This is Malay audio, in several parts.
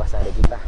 Aku rasa ada kipas.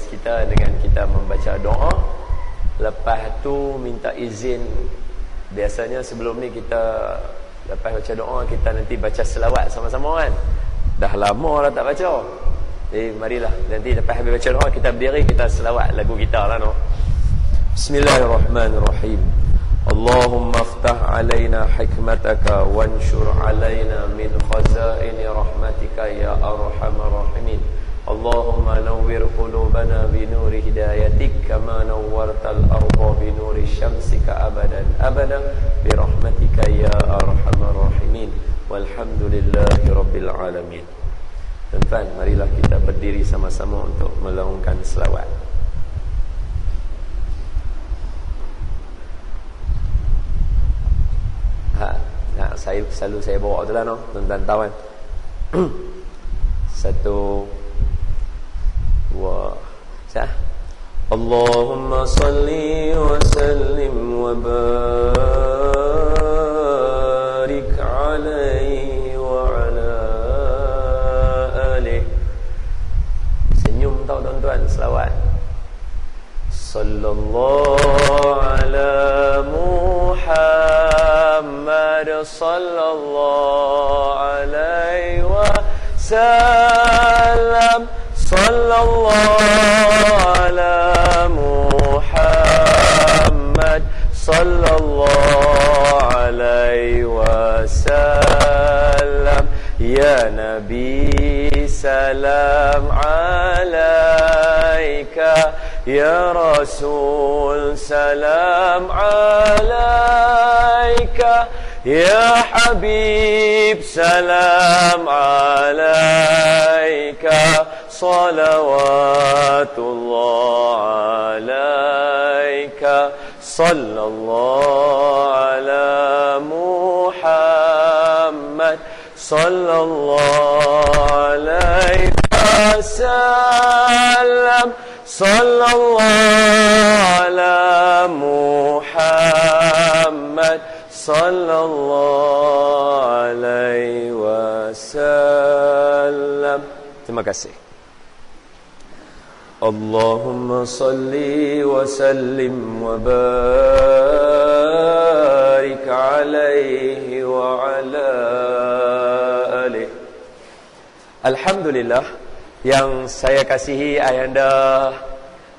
Kita dengan kita membaca doa. Lepas tu minta izin. Biasanya sebelum ni kita lepas baca doa, kita nanti baca selawat sama-sama kan. Dah lama dah tak baca. Jadi marilah nanti lepas habis baca doa, kita berdiri, kita selawat lagu kita lah no. Bismillahirrahmanirrahim. Allahumma aftah alaina hikmataka wanshur alaina min khazaini rahmatika ya arhamar rahimin. Allahumma nawwir qulubana bi nuri hidayatik kama nawwartal arda bi nuri syamsika abadan abada bi rahmatika ya arhamar rahimin. Walhamdulillahi rabbil alamin. Tuan-tuan, marilah kita berdiri sama-sama untuk melaungkan selawat. Saya selalu saya bawa tu lah no, tuan-tuan tahu kan. 1 2 Allahumma salli wa sallim wa barik alaihi wa ala Sallallahu ala Muhammad, sallallahu alaihi wasallam, sallallahu ala Muhammad, sallallahu alaihi wasallam. Ya Nabi, salam alaika. Ya Rasul, salam alaika. Ya Habib, salam alaika. Salawatullah alaika. Sallallahu ala Muhammad, sallallahu alaihi wasallam, sallallahu ala Muhammad, sallallahu alaihi wasallam. Terima kasih. Allahumma salli wa sallim wa barik alaihi wa ala alihi. Alhamdulillah, yang saya kasihi ayahanda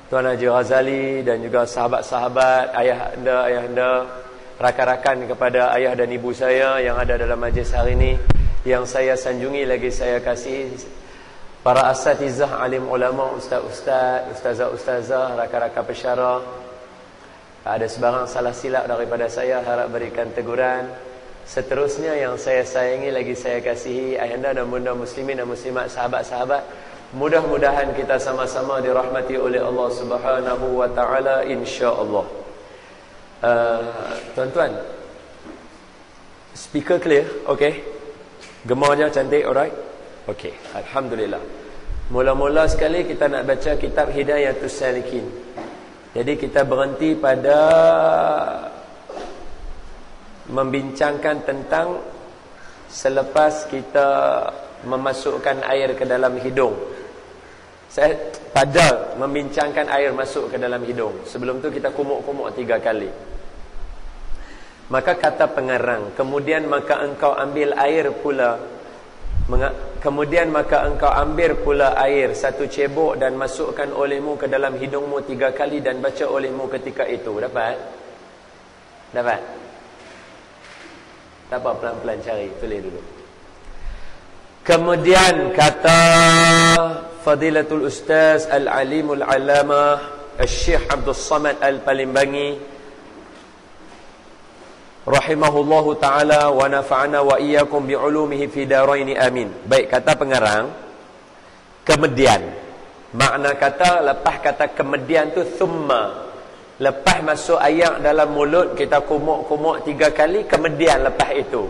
Tuan Haji Ghazali dan juga sahabat-sahabat, ayahanda, rakan-rakan kepada ayah dan ibu saya yang ada dalam majlis hari ini, yang saya sanjungi lagi saya kasihi para asatizah, alim ulama, ustazah, rakan-rakan pensyarah. Ada sebarang salah silap daripada saya, harap berikan teguran. Seterusnya yang saya sayangi lagi saya kasihi ayahanda dan bunda muslimin dan muslimat, sahabat-sahabat, mudah-mudahan kita sama-sama dirahmati oleh Allah Subhanahu wa taala insya-Allah. Tuan-tuan, speaker clear? Okey. Gemanya cantik, alright? Okey, alhamdulillah. Mula-mula sekali kita nak baca kitab Hidayatus Salikin. Jadi kita berhenti pada membincangkan tentang selepas kita memasukkan air ke dalam hidung. Saya pada membincangkan air masuk ke dalam hidung. Sebelum tu kita kumuk-kumuk 3 kali. Maka kata pengarang, kemudian maka engkau ambil air pula. Kemudian maka engkau ambil pula air 1 cebok dan masukkan olehmu ke dalam hidungmu 3 kali dan baca olehmu ketika itu. Dapat? Dapat? Tak apa, pelan-pelan cari, tulis dulu. Kemudian kata Fadilatul Ustaz Al-Alimul Alamah Al-Syekh Abdul Samad Al-Palimbangi rahimahullahu ta'ala wa nafa'ana wa iyyakum bi'ulumihi fi daraini amin. Baik, kata pengarang, kemudian. Makna kata, lepas kata kemudian tu thumma. Lepas masuk air dalam mulut, kita kumuk-kumuk 3 kali, kemudian lepas itu.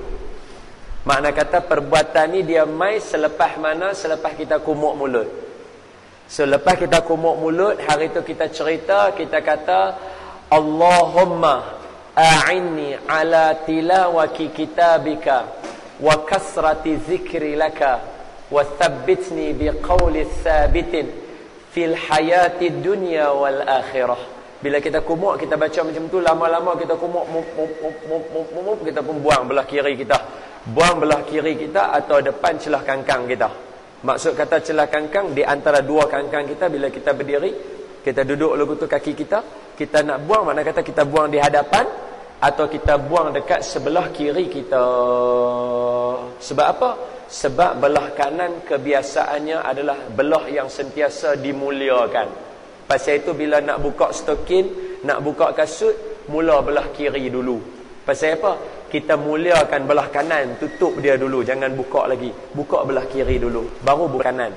Makna kata perbuatan ni dia mai selepas mana? Selepas kita kumuk mulut. So lepas kita kumuk mulut, hari tu kita cerita, kita kata Allahumma a'inni ala tilawati kitabika wa kasrati zikri laka wa thabbitni biqawli thabitin fil hayati dunya wal akhirah. Bila kita kumuk, kita baca macam tu, lama-lama kita kumuk, kita pun buang belah kiri kita. Buang belah kiri kita atau depan celah kangkang kita. Maksud kata celah kangkang, di antara 2 kangkang kita, bila kita berdiri, kita duduk lagu tu kaki kita nak buang, makna kata kita buang di hadapan atau kita buang dekat sebelah kiri kita. Sebab apa? Sebab belah kanan kebiasaannya adalah belah yang sentiasa dimuliakan. Pasal itu bila nak buka stokin, nak buka kasut, mula belah kiri dulu. Pasal apa? Kita muliakan belah kanan, tutup dia dulu, jangan buka lagi. Buka belah kiri dulu, baru buka kanan.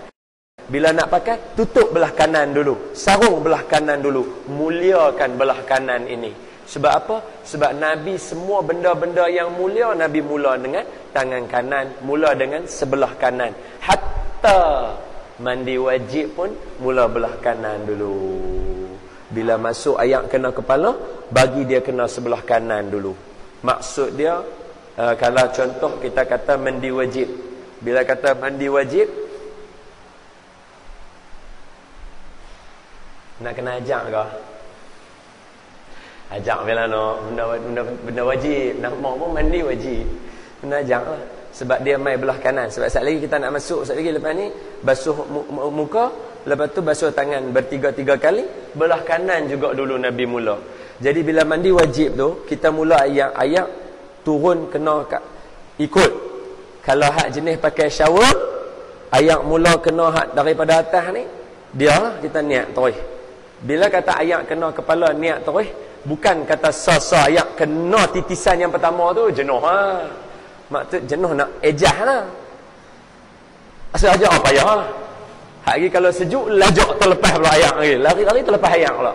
Bila nak pakai, tutup belah kanan dulu, sarung belah kanan dulu, muliakan belah kanan ini. Sebab apa? Sebab Nabi semua benda-benda yang mulia, Nabi mula dengan tangan kanan, mula dengan sebelah kanan. Hatta mandi wajib pun mula belah kanan dulu. Bila masuk air kena kepala, bagi dia kena sebelah kanan dulu. Maksud dia, kalau contoh kita kata mandi wajib. Bila kata mandi wajib, nak kena ajak ke? Ajak bila benda wajib. Nak mau pun mandi wajib. Kena ajak lah. Sebab dia mai belah kanan. Sebab sekali lagi kita nak masuk, sekali lagi lepas ni basuh muka, lepas tu basuh tangan bertiga-tiga kali, belah kanan juga dulu Nabi mula. Jadi bila mandi wajib tu, kita mula ayat-ayat turun kena ikut. Kalau hak jenis pakai shower, ayat mula kena hak daripada atas ni, dia lah kita niat terus. Bila kata ayat kena kepala niat terus, bukan kata sa ayat kena titisan yang pertama tu jenuh ha. Maksud jenuh nak ejah lah. Asal aja apa payah lah. Hak lagi kalau sejuk lajak terlepas pula ayat lagi. Lari-lari terlepas ayat pula.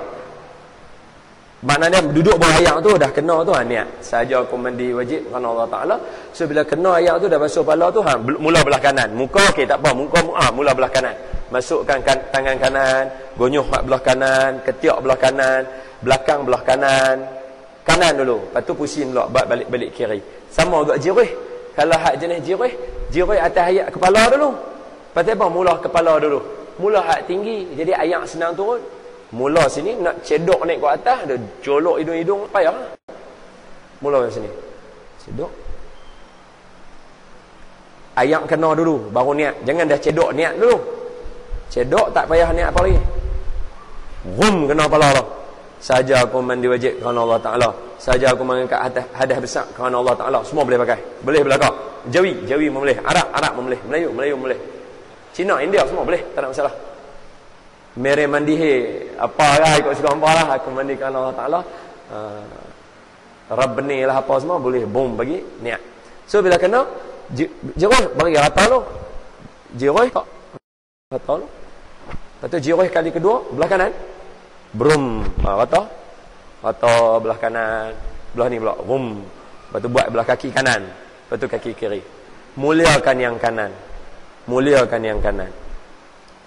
Maknanya duduk bawah ayat tu dah kena tu niat. Saja aku mandi wajib kerana Allah Ta'ala. So bila kena ayat tu dah basuh kepala tu mula belah kanan. Muka okey tak apa. Muka mula belah kanan. Masukkan tangan kanan, gonyuh belah kanan, ketiak belah kanan, belakang belah kanan. Kanan dulu. Lepas tu pusing pula balik kiri. Sama juga jirih. Kalau hak jenis jirih atas ayat kepala dulu. Lepas tu apa? Mula kepala dulu. Mula hak tinggi. Jadi ayat senang turun. Mula sini nak cedok naik ke atas, ada colok hidung-hidung payah. Mula dari sini. Cedok. Ayat kena dulu baru niat. Jangan dah cedok niat dulu. Cedok tak payah niat apa lagi. Rum kena kepala lah. Saja aku mandi wajib kerana Allah Ta'ala. Saja aku mengangkat hadas besar kerana Allah Ta'ala. Semua boleh pakai. Boleh belakang. Jawi boleh. Arab boleh. Melayu boleh. Cina, India semua boleh. Tak ada masalah. Mere mandi apa lah ikut suka apa lah. Aku mandi kerana Allah Ta'ala. Rabbani lah apa semua boleh. Boom bagi niat. So bila kena jiroh bagi rata lu. Jiroh rata lu. Lepas tu jiroh kali kedua belah kanan. Brum, rata belah kanan, belah ni pula rum. Lepas tu buat belah kaki kanan, lepas tu kaki kiri. Muliakan yang kanan.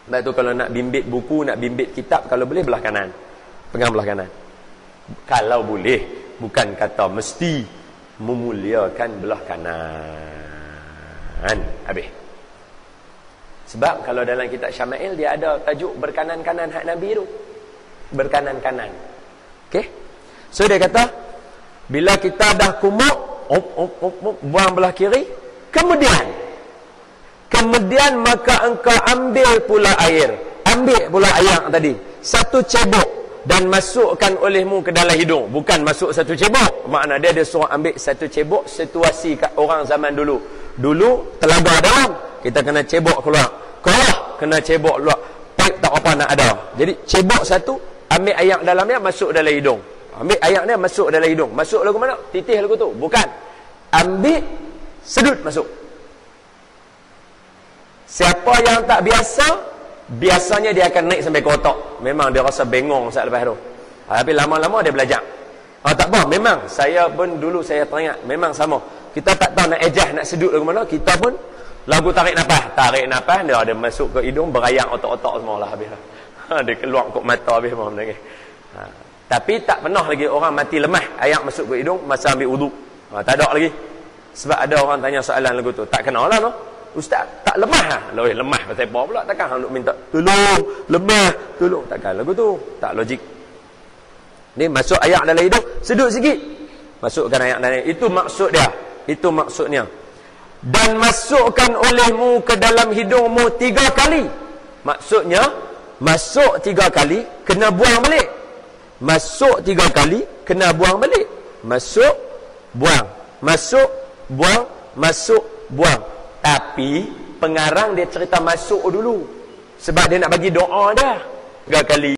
Lepas tu kalau nak bimbit buku, nak bimbit kitab, kalau boleh belah kanan, pegang belah kanan. Kalau boleh, bukan kata mesti, memuliakan belah kanan. Habis. Sebab kalau dalam kitab Syama'il dia ada tajuk berkanan-kanan hak Nabi tu. Berkanan-kanan. Okey. So dia kata bila kita dah kumuk buang belah kiri, kemudian maka engkau ambil pula air tadi, satu cebok dan masukkan olehmu ke dalam hidung. Bukan masuk satu cebok, makna dia suruh ambil satu cebok. Situasi kat orang zaman dulu telaga dalam, kita kena cebok keluar, kena cebok keluar, pipe tak apa nak ada. Jadi cebok satu, ambil air dalamnya, masuk dalam hidung. Ambil air ni, masuk dalam hidung. Masuk lagu mana? Titih lagu tu. Bukan. Ambil, sedut, masuk. Siapa yang tak biasa, biasanya dia akan naik sampai ke otak. Memang dia rasa bengong saat lepas tu. Tapi lama-lama dia belajar. Tak apa. Memang. Saya pun dulu saya teringat. Memang sama. Kita tak tahu nak ejah, nak sedut lagu mana. Kita pun lagu tarik nafas. Dia ada masuk ke hidung, berayak otak-otak semua lah habis lah. Dia keluar kot mata habis malam lagi. Tapi tak pernah lagi orang mati lemah air masuk ke hidung masa ambil wuduk. Tak ada lagi. Sebab ada orang tanya soalan lagu tu. Tak kenal lah no. Ustaz, tak lemah lah. Lemah pasal apa pula? Takkan hang nak minta tolong, lemah, tolong. Takkan lagu tu. Tak logik. Ni masuk air dalam hidung, sedut sikit. Masukkan air dalam hidung. Itu maksud dia. Itu maksudnya. Dan masukkan olehmu ke dalam hidungmu 3 kali. Maksudnya masuk 3 kali, kena buang balik. Masuk 3 kali, kena buang balik. Masuk, buang. Masuk, buang. Masuk, buang. Tapi, pengarang dia cerita masuk dulu. Sebab dia nak bagi doa dah. 3 kali.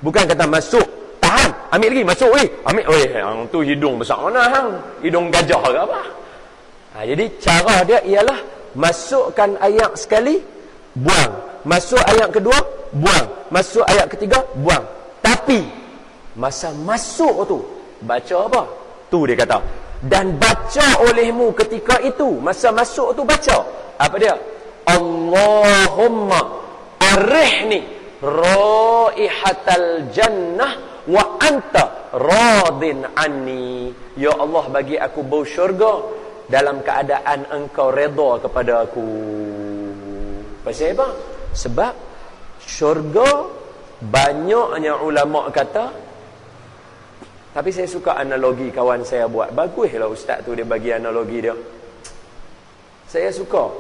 Bukan kata masuk, tahan. Ambil lagi, masuk lagi. Ambil, yang tu hidung besar mana hang? Hidung gajah ke apa? Jadi, cara dia ialah masukkan ayat sekali, buang. Masuk ayat kedua, buang. Masuk ayat ketiga, buang. Tapi masa masuk tu baca apa? Tu dia kata. Dan baca olehmu ketika itu, masa masuk tu baca. Apa dia? Allahumma arihni raihatal jannah wa anta radin anni. Ya Allah, bagi aku bau syurga dalam keadaan engkau redha kepada aku. Pasal apa? Sebab syurga, banyaknya ulama kata Tapi saya suka analogi kawan saya buat. Baguslah ustaz tu dia bagi analogi dia. Saya suka.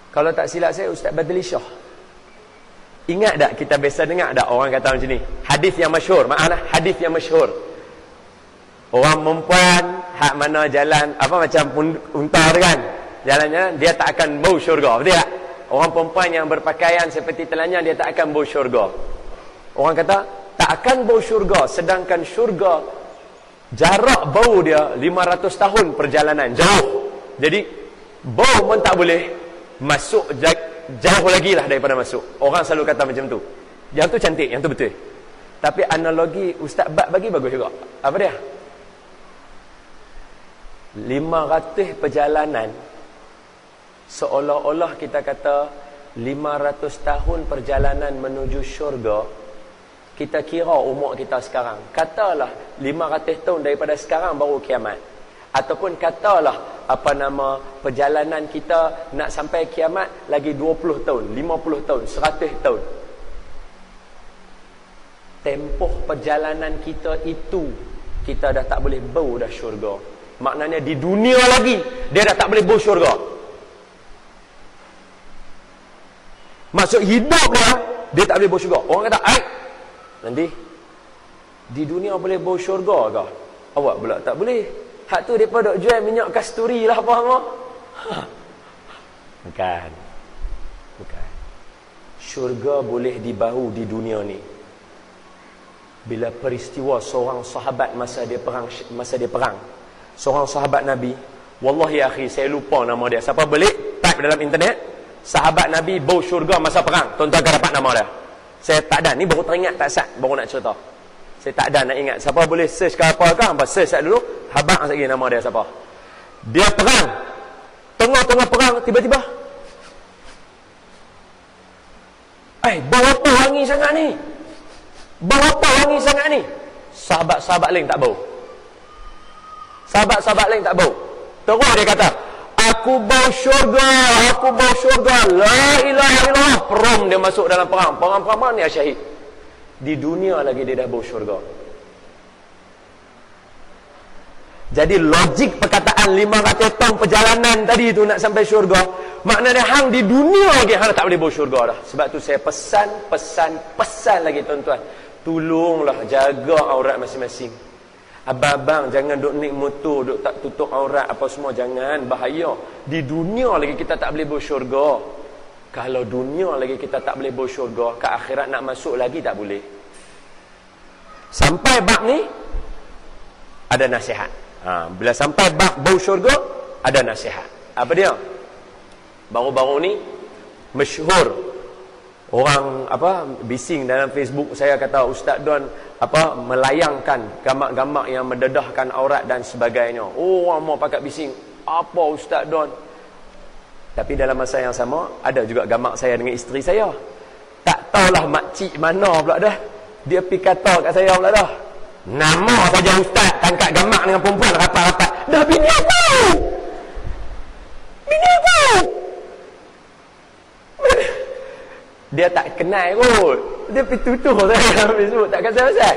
Kalau tak silap saya, Ustaz Badli Shah. Ingat tak, kita biasa dengar tak orang kata macam ni? Hadis yang masyhur, hadis yang masyhur. Orang perempuan hak mana jalan apa macam unta tu kan, jalannya dia tak akan bau syurga, betul tak? Orang perempuan yang berpakaian seperti telanjang, dia tak akan bau syurga. Orang kata tak akan bau syurga, sedangkan syurga jarak bau dia 500 tahun perjalanan jauh. Jadi bau pun tak boleh masuk, jauh lagi lah daripada masuk. Orang selalu kata macam tu. Yang tu cantik, yang tu betul. Tapi analogi Ustaz Bab bagi bagus juga. Apa dia? 500 perjalanan, seolah-olah kita kata 500 tahun perjalanan menuju syurga. Kita kira umur kita sekarang, katalah 500 tahun daripada sekarang baru kiamat. Ataupun katalah perjalanan kita nak sampai kiamat lagi 20 tahun, 50 tahun, 100 tahun. Tempoh perjalanan kita itu, kita dah tak boleh bau dah syurga. Maknanya di dunia lagi dia dah tak boleh bau syurga. Maksud hidup dia tak boleh bau syurga. Orang kata, nanti di dunia boleh bau syurga ke? Awak pula tak boleh. Hak tu mereka duk jual minyak kasturi lah apa semua. Bukan. Syurga boleh dibau di dunia ni. Bila peristiwa seorang sahabat masa dia perang. Seorang sahabat Nabi, wallahi akhi, saya lupa nama dia. Siapa boleh type dalam internet, sahabat Nabi bau syurga masa perang, tuan-tuan akan dapat nama dia. Saya tak ada, ni baru teringat tak sat, baru nak cerita. Saya tak ada nak ingat. Siapa boleh search ke apa ke, hampa search dulu, habaq lagi nama dia siapa. Dia perang, tengah-tengah perang, tiba-tiba bau apa wangi sangat ni? Bau apa wangi sangat ni? Sahabat-sahabat lain tak bau. Sahabat-sahabat lain tak bau. Terus dia kata, aku bau syurga, la ilaha illallah. Perom dia masuk dalam perang. Perang ni syahid. Di dunia lagi dia dah bau syurga. Jadi logik perkataan 500 tahun perjalanan tadi tu nak sampai syurga, maknanya hang di dunia lagi hang tak boleh bau syurga dah. Sebab tu saya pesan lagi tuan-tuan, tolonglah jaga aurat masing-masing. Abang-abang jangan duk naik motor, duk tak tutup aurat apa semua, jangan, bahaya. Di dunia lagi kita tak boleh bau syurga. Kalau dunia lagi kita tak boleh bau syurga, ke akhirat nak masuk lagi tak boleh. Sampai bab ni ada nasihat. Bila sampai bab bau syurga ada nasihat. Apa dia? Baru-baru ni masyhur orang bising dalam Facebook saya, kata Ustaz Don melayangkan gamak-gamak yang mendedahkan aurat dan sebagainya. Orang mau pakat bising, apa Ustaz Don? Tapi dalam masa yang sama ada juga gamak saya dengan isteri saya. Tak tahulah makcik mana pula dah, dia pergi kata kat saya pula dah, nama saja Ustaz tangkap gamak dengan perempuan rapat-rapat. Dah bini aku. Dia tak kenal kot, dia pergi tutup saya dalam Facebook, tak kata Ustaz.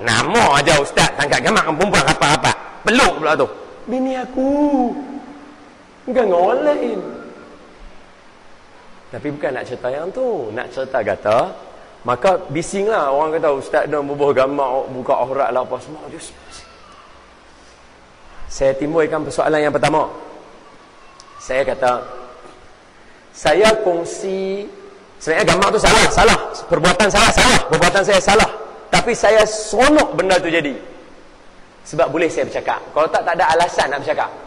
Nama aja Ustaz tangkap gamak dengan perempuan rapat-rapat. Peluk pula tu. Bini aku. Bukan orang lain. Tapi bukan nak cerita yang tu, nak cerita kata, maka bisinglah orang kata Ustaz dah bubuh gamak, buka aurat lah apa semua. Saya timbulkan persoalan yang pertama. Saya kata, saya kongsi, sebenarnya gamak tu salah. Perbuatan saya salah. Tapi saya seronok benda tu jadi. Sebab boleh saya bercakap. Kalau tak ada alasan nak bercakap.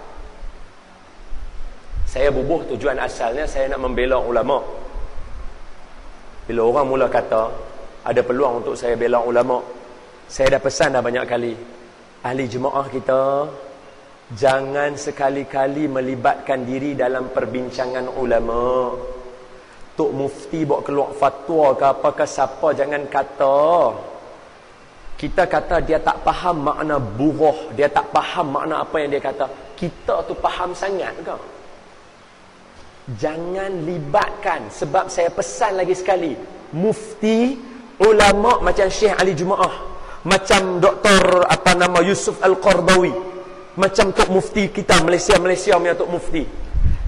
Saya bubuh tujuan asalnya saya nak membela ulama. Bila orang mula kata ada peluang untuk saya bela ulama, saya dah pesan dah banyak kali, ahli jemaah kita jangan sekali-kali melibatkan diri dalam perbincangan ulama. Tok Mufti bawa keluar fatwa ke apa ke siapa, jangan kata. Kita kata dia tak faham makna buruh, dia tak faham makna apa yang dia kata. Kita tu faham sangat ke? Jangan libatkan. Sebab saya pesan lagi sekali, mufti, ulama macam Syekh Ali Jumaah, Macam Dr. Yusuf Al-Qardawi, macam Tok Mufti kita Malaysia punya Tok Mufti.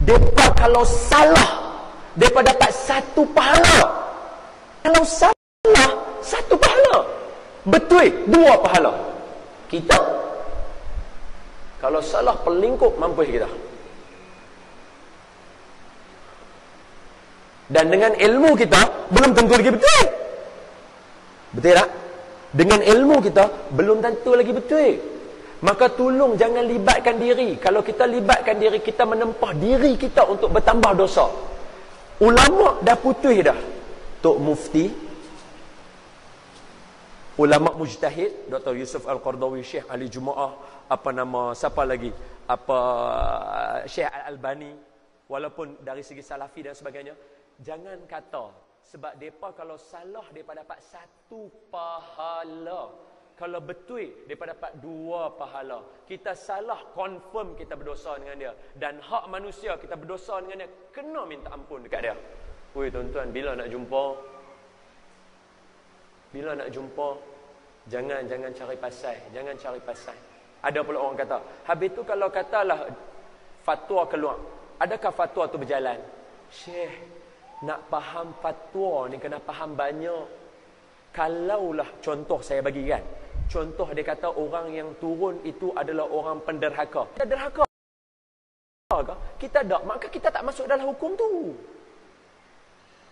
Depa kalau salah, depa dapat 1 pahala. Kalau salah, 1 pahala. Betul, 2 pahala. Kita kalau salah pelingkup mampus kita. Dan dengan ilmu kita belum tentu lagi betul. Betul tak? Dengan ilmu kita belum tentu lagi betul. Maka tolong jangan libatkan diri. Kalau kita libatkan diri, kita menempah diri kita untuk bertambah dosa. Ulama dah putus dah. Tok Mufti, ulama mujtahid, Dr. Yusuf Al-Qardawi, Syekh Ali Jumaah, siapa lagi? Syekh Al-Albani, walaupun dari segi salafi dan sebagainya, jangan kata sebab mereka kalau salah mereka dapat 1 pahala. Kalau betul mereka dapat 2 pahala. Kita salah, confirm kita berdosa dengan dia. Dan hak manusia kita berdosa dengan dia, kena minta ampun dekat dia. Oi tuan-tuan, bila nak jumpa? Bila nak jumpa? Jangan cari pasal. Jangan cari pasal. Ada pula orang kata, habis tu kalau katalah fatwa keluar, adakah fatwa tu berjalan? Syekh, nak faham fatwa ni kena faham banyak. Kalaulah contoh saya bagi kan, contoh dia kata orang yang turun itu adalah orang penderhaka. Kita derhaka ke? Kita tak, maka kita tak masuk dalam hukum tu.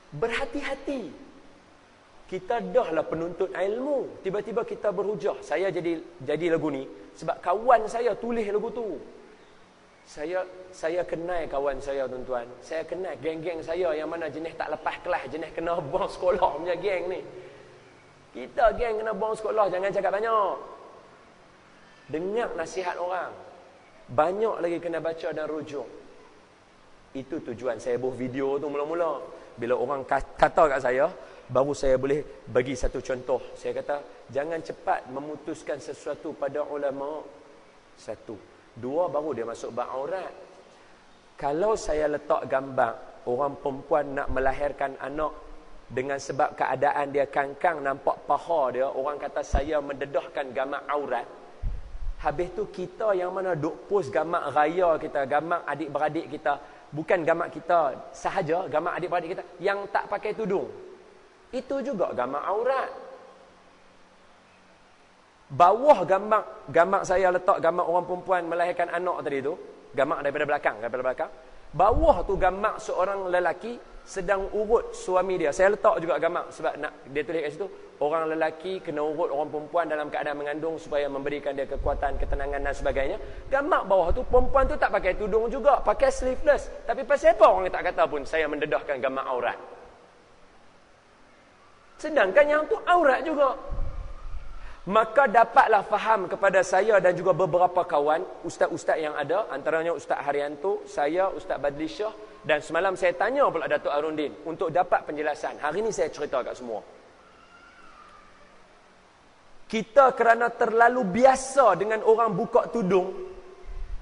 Berhati-hati. Kita dah lah penuntut ilmu, tiba-tiba kita berhujah. Saya jadi lagu ni sebab kawan saya tulis lagu tu. Saya kenal kawan saya tuan-tuan. Saya kenal geng-geng saya yang mana jenis tak lepas kelas, jenis kena buang sekolah punya geng ni. Kita geng kena buang sekolah, jangan cakap banyak. Dengar nasihat orang. Banyak lagi kena baca dan rujuk. Itu tujuan saya buat video tu mula-mula. Bila orang kata kat saya, baru saya boleh bagi satu contoh. Saya kata, jangan cepat memutuskan sesuatu pada ulama. 1. 2, baru dia masuk bab aurat. Kalau saya letak gambar orang perempuan nak melahirkan anak dengan sebab keadaan dia kangkang, nampak paha dia, orang kata saya mendedahkan gambar aurat. Habis tu kita yang mana duk post gambar raya kita, gambar adik-beradik kita, bukan gambar kita sahaja, gambar adik-beradik kita yang tak pakai tudung. Itu juga gambar aurat. Bawah gambar saya letak gambar orang perempuan melahirkan anak tadi tu, gambar daripada belakang. Bawah tu gambar seorang lelaki sedang urut suami dia. Saya letak juga gambar sebab nak dia tulis kat situ, orang lelaki kena urut orang perempuan dalam keadaan mengandung supaya memberikan dia kekuatan, ketenangan dan sebagainya. Gambar bawah tu perempuan tu tak pakai tudung juga, pakai sleeveless. Tapi pasal apa orang tak kata pun saya mendedahkan gambar aurat? Sedangkan yang tu aurat juga. Maka dapatlah faham kepada saya dan juga beberapa kawan, ustaz-ustaz yang ada, antaranya Ustaz Haryanto, saya, Ustaz Badli Shah, dan semalam saya tanya pula Datuk Arundin untuk dapat penjelasan. Hari ini saya cerita kat semua. Kita kerana terlalu biasa dengan orang buka tudung,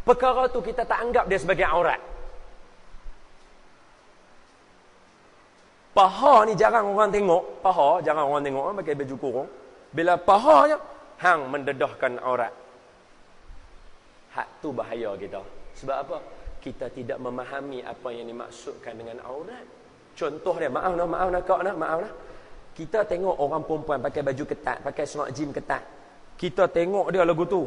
perkara tu kita tak anggap dia sebagai aurat. Paha ni jarang orang tengok, pakai baju kurung. Bila pahanya hang mendedahkan aurat. Hak tu bahaya kita. Sebab apa? Kita tidak memahami apa yang dimaksudkan dengan aurat. Contoh dia, maaf nak. Kita tengok orang perempuan pakai baju ketat, pakai semak jim ketat. Kita tengok dia lagu tu.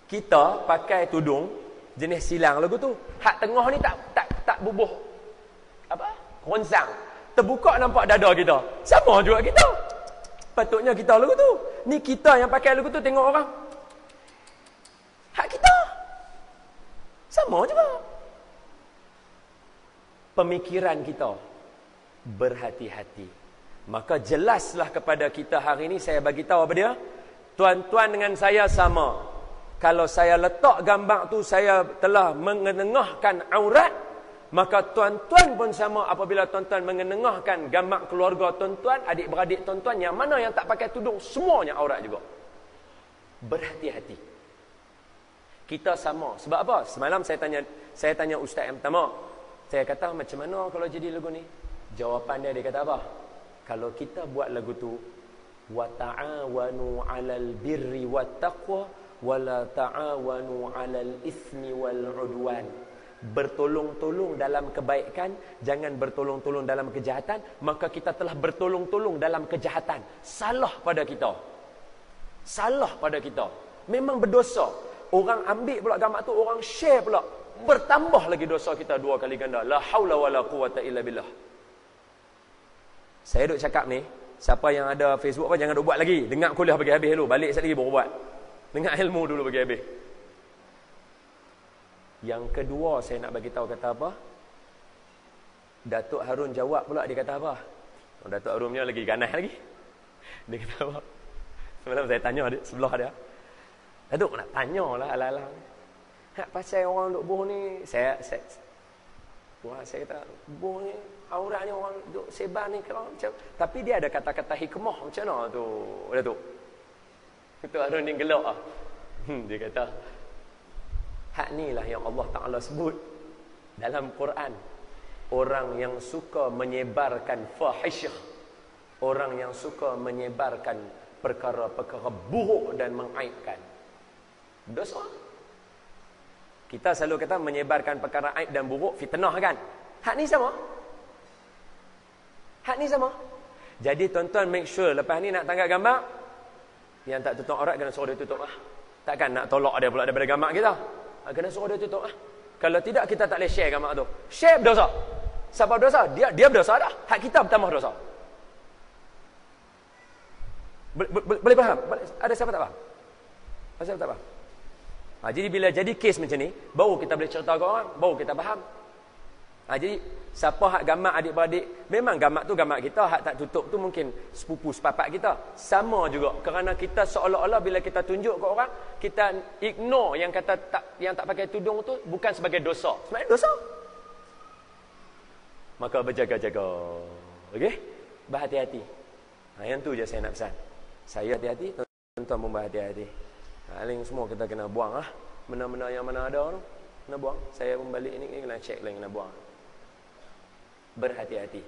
Kita pakai tudung jenis silang lagu tu. Hak tengah ni tak bubuh. Apa? Ronsang. Terbuka nampak dada kita. Sama juga kita. Patutnya kita lagu tu. Ni kita yang pakai lagu tu tengok orang. Hak kita. Sama juga. Pemikiran kita. Berhati-hati. Maka jelaslah kepada kita hari ini saya bagi tahu apa dia. Tuan-tuan dengan saya sama. Kalau saya letak gambar tu saya telah mengenengahkan aurat. Maka tuan-tuan pun sama apabila tuan-tuan mengenengahkan gambar keluarga tuan-tuan, adik-beradik tuan-tuan yang mana yang tak pakai tudung, semuanya aurat juga. Berhati-hati. Kita sama. Sebab apa? Semalam saya tanya ustaz yang pertama. Saya kata macam mana kalau jadi lagu ni? Jawapan dia kata apa? Kalau kita buat lagu tu, wa ta'awanu 'alal birri wat taqwa wa la ta'awanu 'alal itsmi wal 'udwan. Bertolong-tolong dalam kebaikan, jangan bertolong-tolong dalam kejahatan. Maka kita telah bertolong-tolong dalam kejahatan. Salah pada kita. Salah pada kita. Memang berdosa. Orang ambil pula gambar tu, orang share pula, bertambah lagi dosa kita 2 kali ganda. La haula wala quwata illa billah. Saya duk cakap ni, siapa yang ada Facebook apa, jangan duk buat lagi. Dengar kuliah bagi habis dulu, balik sekali lagi baru buat. Dengar ilmu dulu bagi habis. Yang kedua saya nak bagi tahu kata apa? Datuk Harun jawab pula, dia kata apa? Datuk Harun punya lagi ganas lagi. Dia kata apa? Semalam saya tanya dia, sebelah dia. Datuk nak tanyalah ala-ala. Hak pasal orang duk boh ni, saya kata boh ni auratnya orang duk sebar ni kalau macam, tapi dia ada kata-kata hikmah macam mana tu Datuk? Itu Harun ni gelak ah. Dia kata hak ni lah yang Allah Ta'ala sebut dalam Quran. Orang yang suka menyebarkan fahisyah, orang yang suka menyebarkan perkara-perkara buruk dan mengaibkan, dosa. Kita selalu kata menyebarkan perkara aib dan buruk, fitnah kan? Hak ni sama. Hak ni sama. Jadi tuan-tuan make sure lepas ni nak tangkap gambar, yang tak tutup aurat kena suruh dia tutup lah. Takkan nak tolak dia pula daripada gambar kita. Kena suruh dia tutup lah. Kalau tidak, kita tak boleh share gambar tu. Share berdosa. Siapa berdosa? Dia berdosa dah. Hak kita bertambah dosa. Boleh faham? Ada siapa tak faham? Ada siapa tak faham? Jadi bila jadi kes macam ni, baru kita boleh cerita ke orang, baru kita faham. Jadi siapa hak gambar adik-beradik, memang gambar tu gambar kita, hak tak tutup tu mungkin sepupu sepapak kita. Sama juga, kerana kita seolah-olah bila kita tunjuk ke orang, kita ignore yang kata yang tak pakai tudung tu bukan sebagai dosa. Sebenarnya dosa. Maka berjaga-jaga. Okey? Berhati-hati. Yang tu je saya nak pesan. Saya hati-hati, tuan-tuan pun berhati-hati. Paling semua kita kena buang lah. Benda-benda yang mana ada tu, kena buang. Saya pun balik ni kena check lagi, kena buang. Berhati-hati.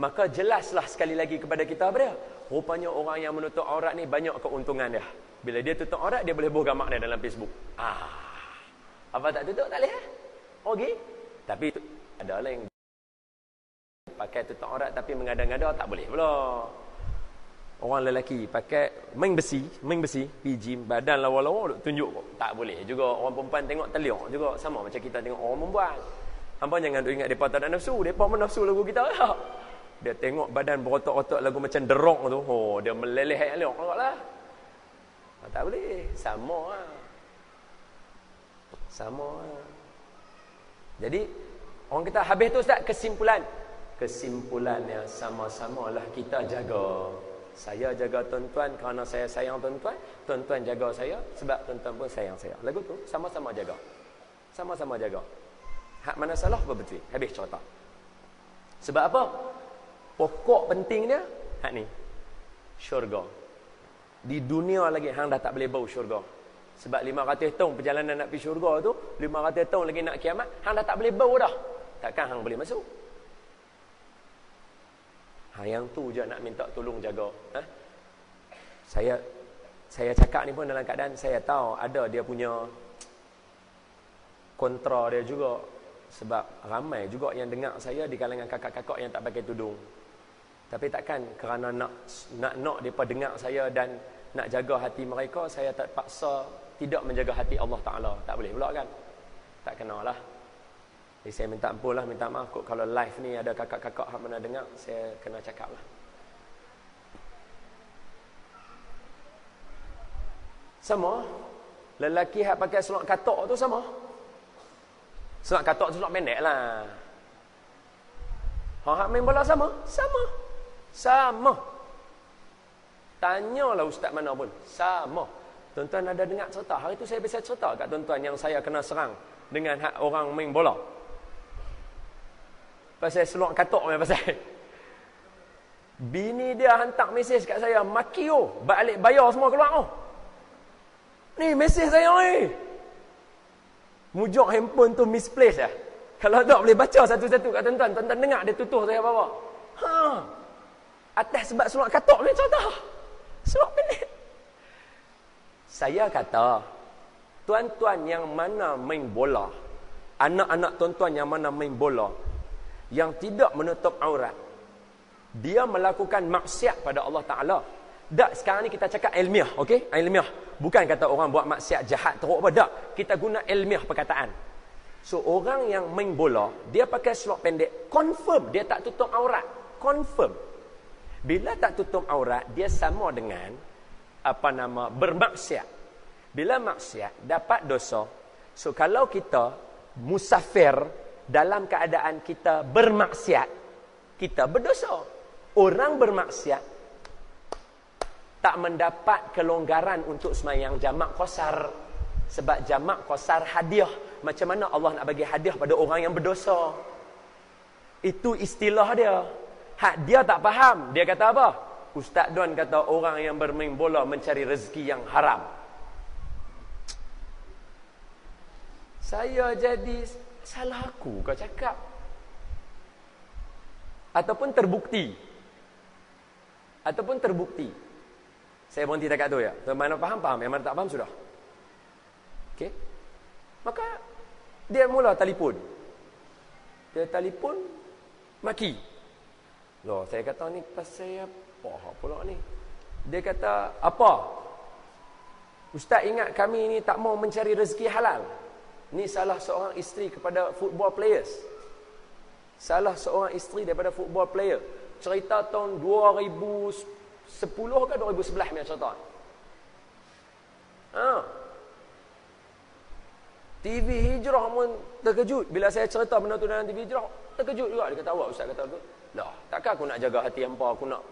Maka jelaslah sekali lagi kepada kita apa dia? Rupanya orang yang menutup aurat ni banyak keuntungan dia. Bila dia tutup aurat, dia boleh buh gambar dia dalam Facebook. Apa tak tutup tak boleh? Okey. Tapi ada lah yang pakai tutup aurat tapi mengada-ngada, tak boleh pula. Orang lelaki pakai main besi, pergi gym, badan lawa-lawa tunjuk, tak boleh juga. Orang perempuan tengok teliak juga, sama macam kita tengok orang membuat. Hampa jangan ingat depa tak ada nafsu, depa pun nafsu lagu kita lah. Dia tengok badan berotot-otot lagu macam derok tu, dia meleleh elok lah. Tak boleh, sama lah. Sama lah. Jadi orang kata habis tu Ustaz, kesimpulannya sama-samalah kita jaga. Saya jaga tuan-tuan kerana saya sayang tuan-tuan, tuan-tuan jaga saya sebab tuan-tuan pun sayang saya. Lagu tu sama-sama jaga. Sama-sama jaga. Hak mana salah apa betul? Habis cerita. Sebab apa? Pokok penting dia hak ni. Syurga. Di dunia lagi hang dah tak boleh bau syurga. Sebab 500 tahun perjalanan nak pergi syurga tu, 500 tahun lagi nak kiamat, hang dah tak boleh bau dah. Takkan hang boleh masuk. Yang tu je nak minta tolong jaga. Saya cakap ni pun dalam keadaan saya tahu ada dia punya kontra dia juga. Sebab ramai juga yang dengar saya di kalangan kakak-kakak yang tak pakai tudung. Tapi takkan kerana nak mereka dengar saya dan nak jaga hati mereka, saya tak paksa tidak menjaga hati Allah Ta'ala. Tak boleh pula kan? Tak kenalah. Jadi saya minta ampun lah, minta maaf kot kalau live ni ada kakak-kakak yang mana dengar, saya kena cakap lah. Sama. Lelaki yang pakai seluar katok tu sama. Seluar katok tu seluar pendek lah. Hak main bola sama? Sama. Tanyalah ustaz mana pun. Sama. Tuan-tuan ada dengar cerita? Hari tu saya biasa cerita kat tuan-tuan yang saya kena serang dengan hak orang main bola. Pasal seluar katok ni pasal. Bini dia hantar mesej kat saya, maki balik bayar semua keluar Ni mesej saya ni. Mujur handphone tu misplaced lah. Kalau tak boleh baca satu-satu kat tuan-tuan, tuan-tuan dengar dia tutuh saya apa-apa. Atas sebab seluar katok ni contoh. Seluar pendek. Saya kata, tuan-tuan yang mana main bola, anak-anak tuan-tuan yang mana main bola, yang tidak menutup aurat, dia melakukan maksiat pada Allah Ta'ala. Tak, sekarang ni kita cakap ilmiah, okey? Ilmiah. Bukan kata orang buat maksiat jahat teruk apa, tak. Kita guna ilmiah perkataan. So, orang yang main bola, dia pakai seluar pendek, confirm dia tak tutup aurat. Confirm. Bila tak tutup aurat, dia sama dengan bermaksiat. Bila maksiat, dapat dosa. So, kalau kita musafir dalam keadaan kita bermaksiat, kita berdosa. Orang bermaksiat tak mendapat kelonggaran untuk sembahyang jamak qasar. Sebab jamak qasar hadiah. Macam mana Allah nak bagi hadiah pada orang yang berdosa? Itu istilah dia. Hak dia tak faham. Dia kata apa? Ustaz Don kata orang yang bermain bola mencari rezeki yang haram. Saya jadi salah aku kau cakap. Ataupun terbukti. Saya berhenti dekat tu ya. Yang mana faham. Yang mana tak faham sudah. Okey. Maka dia mula telefon. Dia telefon maki. Loh, saya kata ni pasal apa pula ni? Dia kata, apa? Ustaz ingat kami ni tak mau mencari rezeki halal. Ni salah seorang isteri kepada football players. Salah seorang isteri daripada football player. Cerita tahun 2010 ke 2011 punya cerita. TV Hijrah pun terkejut. Bila saya cerita benda tu dalam TV Hijrah, terkejut juga. Dia kata, awak Ustaz kata tu. Lah, takkan aku nak jaga hati hampa, aku nak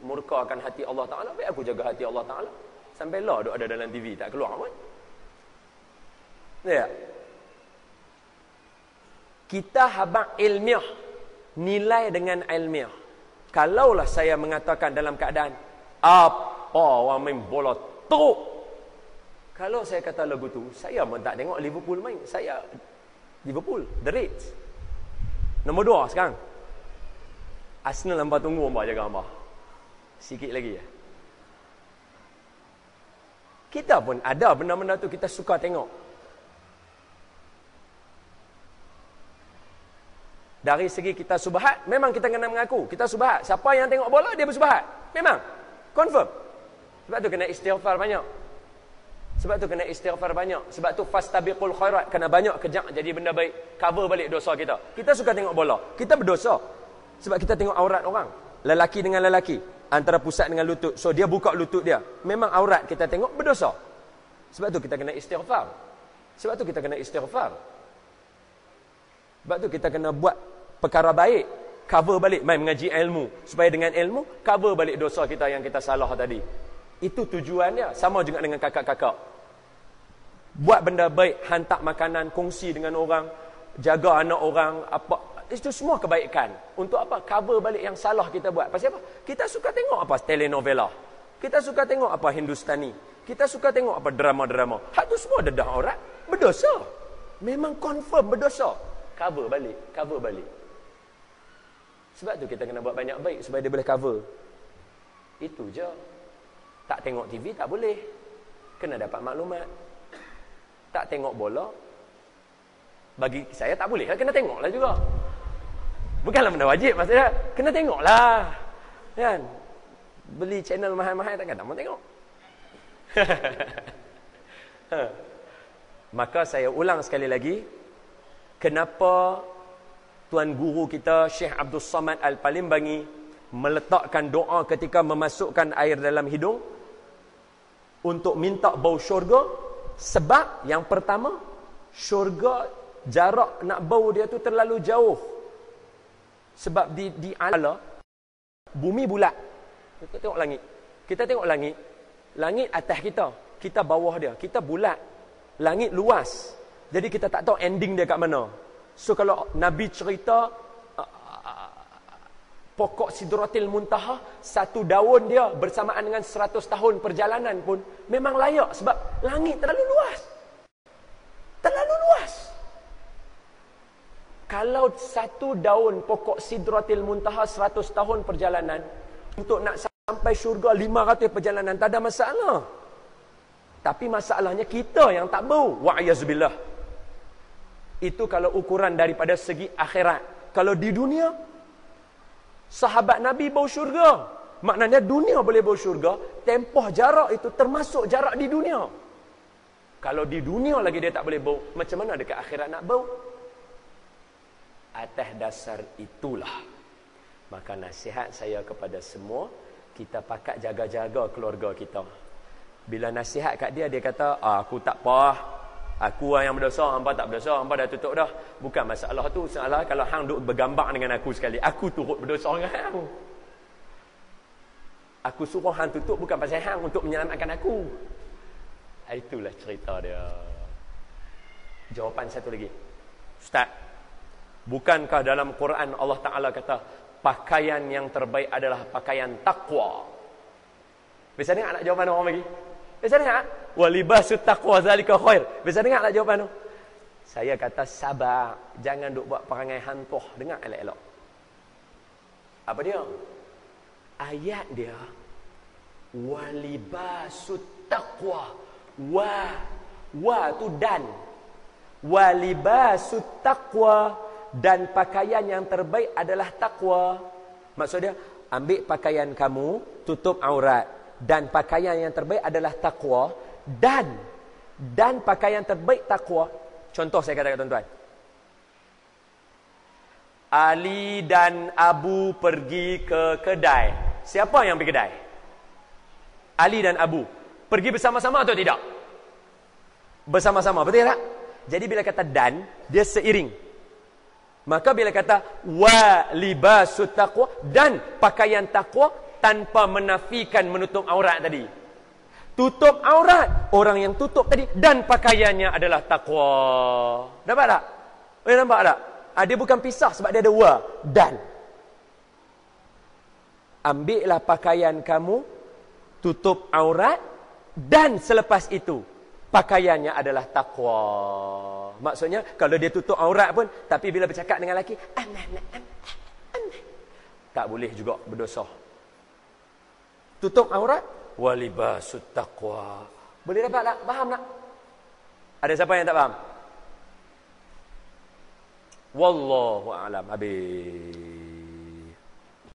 murkakan hati Allah Ta'ala. Baik aku jaga hati Allah Ta'ala. Sampai lah duk ada dalam TV, tak keluar pun. Ya. Kita habaq ilmiah. Nilai dengan ilmiah. Kalaulah saya mengatakan dalam keadaan, apa orang main bola teruk. Kalau saya kata lagu tu, saya pun tak tengok Liverpool main. Saya Liverpool, the Reds. Nombor 2 sekarang. Arsenal hamba tunggu hamba jaga hamba. Sikit lagi ya. Kita pun ada benda-benda tu kita suka tengok. Dari segi kita subhat, memang kita kena mengaku kita subhat. Siapa yang tengok bola dia bersubhat. Memang. Confirm. Sebab tu kena istighfar banyak. Sebab tu fastabiqul khairat, kena banyak kejak jadi benda baik, cover balik dosa kita. Kita suka tengok bola, kita berdosa. Sebab kita tengok aurat orang, lelaki dengan lelaki, antara pusat dengan lutut. So dia buka lutut dia, memang aurat kita tengok, berdosa. Sebab tu kita kena istighfar. Sebab tu kita kena buat perkara baik, cover balik, mai mengaji ilmu, supaya dengan ilmu cover balik dosa kita yang kita salah tadi. Itu tujuannya. Sama juga dengan kakak-kakak. Buat benda baik, hantar makanan, kongsi dengan orang, jaga anak orang, apa, itu semua kebaikan. Untuk apa? Cover balik yang salah kita buat. Pasal apa? Kita suka tengok apa telenovela. Kita suka tengok apa Hindustani. Kita suka tengok apa drama-drama. Hak tu semua dedah aurat, berdosa. Memang confirm berdosa. Cover balik. Sebab tu kita kena buat banyak baik supaya dia boleh cover. Itu je. Tak tengok TV tak boleh. Kena dapat maklumat. Tak tengok bola, bagi saya tak boleh. Kena tengoklah juga. Bukanlah benda wajib maksudnya. Kena tengoklah. Kan? Beli channel mahal-mahal takkan tak mau tengok. Maka saya ulang sekali lagi. Kenapa Tuan Guru kita Syekh Abdul Samad Al-Palimbangi meletakkan doa ketika memasukkan air dalam hidung untuk minta bau syurga? Sebab yang pertama, syurga jarak nak bau dia tu terlalu jauh. Sebab di ala bumi bulat. Kita tengok langit. Langit atas kita, kita bawah dia. Kita bulat. Langit luas. Jadi kita tak tahu ending dia kat mana. So kalau Nabi cerita pokok Sidratil Muntaha, satu daun dia bersamaan dengan 100 tahun perjalanan pun memang layak. Sebab langit terlalu luas. Kalau satu daun pokok Sidratil Muntaha 100 tahun perjalanan, untuk nak sampai syurga 500 perjalanan, tak ada masalah. Tapi masalahnya kita yang tak bau. Wa'ayazubillah. Itu kalau ukuran daripada segi akhirat. Kalau di dunia, sahabat Nabi bau syurga. Maknanya dunia boleh bau syurga, tempoh jarak itu termasuk jarak di dunia. Kalau di dunia lagi dia tak boleh bau, macam mana dekat akhirat nak bau? Atas dasar itulah, maka nasihat saya kepada semua, kita pakat jaga-jaga keluarga kita. Bila nasihat kat dia, dia kata, aku tak apa, aku yang berdosa, hampa tak berdosa, hampa dah tutup dah. Bukan masalah tu, masalah kalau hang duk bergambar dengan aku sekali, aku turut berdosa dengan hang. Aku suruh hang tutup bukan pasal hang untuk menyelamatkan aku. Itulah cerita dia. Jawapan satu lagi. Ustaz, bukankah dalam Quran Allah Ta'ala kata, pakaian yang terbaik adalah pakaian taqwa? Bisa dengar tak jawapan orang bagi? Bisa dengar? Wa libasut taqwa zalika khair. Bisa dengar tak jawapan tu? Saya kata sabar, jangan duk buat perangai hantuh. Dengar elok-elok. Apa dia? Ayat dia, walibasut taqwa, wa tu dan, walibasut taqwa, dan pakaian yang terbaik adalah takwa. Maksudnya, ambil pakaian kamu, tutup aurat, dan pakaian yang terbaik adalah takwa, dan pakaian terbaik takwa. Contoh saya katakan tuan-tuan, Ali dan Abu pergi ke kedai. Siapa yang pergi kedai? Ali dan Abu. Pergi bersama-sama atau tidak? Bersama-sama, betul tak? Jadi bila kata dan, dia seiring. Maka bila kata wa libasut taqwa, dan pakaian takwa, tanpa menafikan menutup aurat tadi. Tutup aurat, orang yang tutup tadi, dan pakaiannya adalah takwa. Nampak tak? Nampak tak? Dia bukan pisah sebab dia ada wa, dan. Ambillah pakaian kamu, tutup aurat, dan selepas itu pakaiannya adalah takwa. Maksudnya kalau dia tutup aurat pun, tapi bila bercakap dengan lelaki, tak boleh juga berdosa. Tutup aurat, walibasut taqwa. Boleh dapat tak? Faham tak? Ada siapa yang tak faham? Wallahu a'lam. Habis.